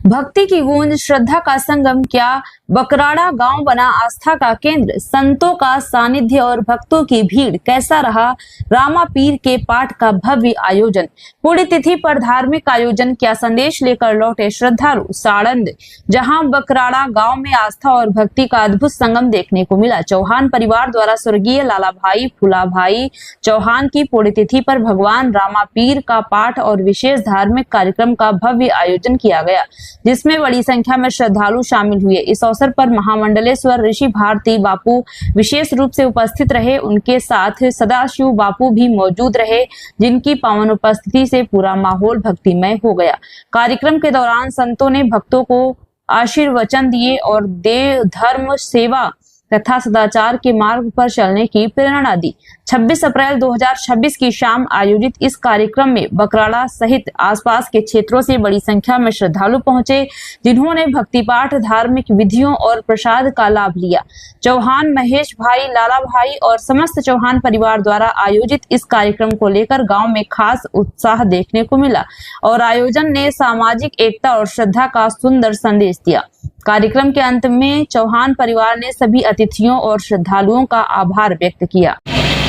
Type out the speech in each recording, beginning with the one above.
भक्ति की गूंज, श्रद्धा का संगम, क्या बकराड़ा गांव बना आस्था का केंद्र। संतों का सानिध्य और भक्तों की भीड़। कैसा रहा रामा पीर के पाठ का भव्य आयोजन। पुण्यतिथि पर धार्मिक आयोजन, क्या संदेश लेकर लौटे श्रद्धालु। साड़ंद, जहां बकराड़ा गांव में आस्था और भक्ति का अद्भुत संगम देखने को मिला। चौहान परिवार द्वारा स्वर्गीय लाला भाई फूला भाई चौहान की पुण्यतिथि पर भगवान रामा पीर का पाठ और विशेष धार्मिक कार्यक्रम का भव्य आयोजन किया गया, जिसमें बड़ी संख्या में श्रद्धालु शामिल हुए। इस अवसर पर महामंडलेश्वर ऋषि भारती बापू विशेष रूप से उपस्थित रहे। उनके साथ सदाशिव बापू भी मौजूद रहे, जिनकी पावन उपस्थिति से पूरा माहौल भक्तिमय हो गया। कार्यक्रम के दौरान संतों ने भक्तों को आशीर्वचन दिए और देव धर्म सेवा तथा सदाचार के मार्ग पर चलने की प्रेरणा दी। 26 अप्रैल 2026 की शाम आयोजित इस कार्यक्रम में बकराड़ा सहित आसपास के क्षेत्रों से बड़ी संख्या में श्रद्धालु पहुंचे, जिन्होंने भक्ति पाठ, धार्मिक विधियों और प्रसाद का लाभ लिया। चौहान महेश भाई, लाला भाई और समस्त चौहान परिवार द्वारा आयोजित इस कार्यक्रम को लेकर गांव में खास उत्साह देखने को मिला और आयोजन ने सामाजिक एकता और श्रद्धा का सुंदर संदेश दिया। कार्यक्रम के अंत में चौहान परिवार ने सभी अतिथियों और श्रद्धालुओं का आभार व्यक्त किया।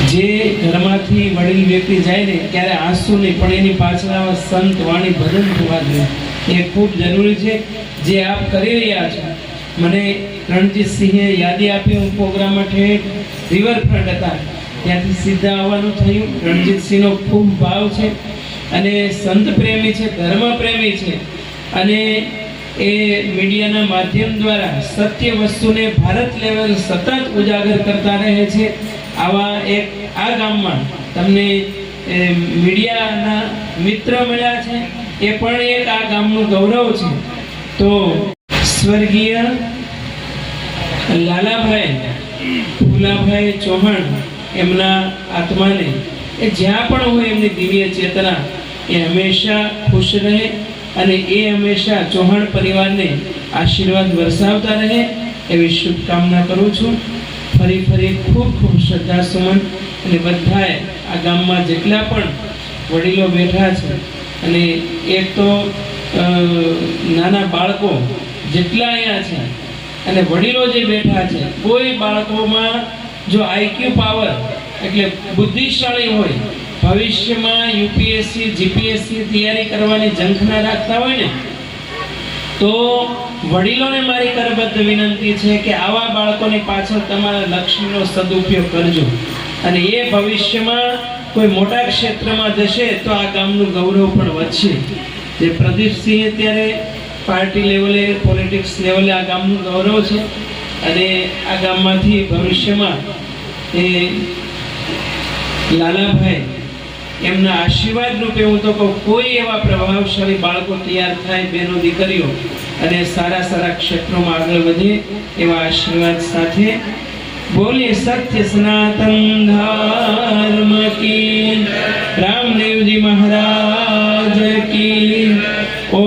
जे घरमांथी वडील व्यक्ति जाए ने त्यारे आंसू नहीं पण एनी पाछळ आवा संत वाणी भजन थवा જોઈએ એ ખૂબ જરૂરી છે જે આપ કરી રહ્યા છો। મને રણજીત સિંહે યાદી આપી હું પ્રોગ્રામ માટે રિવરફ્રન્ટ હતા ત્યાંથી સીધા આવવાનું થયું। રણજીત સિંહનો ખૂબ ભાવ છે અને સંત પ્રેમી છે, ધર્મ પ્રેમી છે અને એ મીડિયાના માધ્યમ દ્વારા સત્ય વસ્તુને ભારત લેવલ સતત ઉજાગર કરતા રહે છે। આવા એક આ ગામમાં તમને મીડિયાના મિત્ર મળ્યા છે, એ પણ એક આ ગામનું ગૌરવ છે। તો સ્વર્ગીય લાલાભાઈ ફૂલાભાઈ ચૌહાણ એમના આત્માને એ જ્યાં પણ હોય એમની દિવ્ય ચેતના એ હંમેશા ખુશ રહે અને એ હંમેશા ચૌહાણ પરિવારને આશીર્વાદ વરસાવતા રહે એવી શુભકામના કરું છું। ફરી ફરી ખૂબ ખૂબ શ્રદ્ધા સુમન અને બધાએ આ ગામમાં જેટલા પણ વડીલો બેઠા છે અને એક તો નાના બાળકો જેટલા અહીંયા છે અને વડીલો જે બેઠા છે, કોઈ બાળકોમાં જો આઈક્યુ પાવર એટલે બુદ્ધિશાળી હોય, ભવિષ્યમાં યુપીએસસી જીપીએસસી તૈયારી કરવાની ઝંખના રાખતા હોય ને, તો વડીલોને મારી કરબદ્ધ વિનંતી છે કે આવા બાળકોની પાછળ તમારા લક્ષ્મીનો સદુપયોગ કરજો અને એ ભવિષ્યમાં કોઈ મોટા ક્ષેત્રમાં જશે તો આ ગામનું ગૌરવ પણ વધશે। જે પ્રદીપસિંહ અત્યારે પાર્ટી લેવલે, પોલિટિક્સ લેવલે આ ગામનું ગૌરવ છે અને આ ગામમાંથી ભવિષ્યમાં એ લાલાભાઈ એમના આશીર્વાદ રૂપે હું તો કહું કોઈ એવા પ્રભાવશાળી બાળકો તૈયાર થાય, બહેનો દીકરીઓ અને સારા સારા ક્ષેત્રોમાં આગળ વધે એવા આશીર્વાદ સાથે બોલીએ સત્ય સનાતન ધર્મ की, रामदेव जी महाराज की। ओ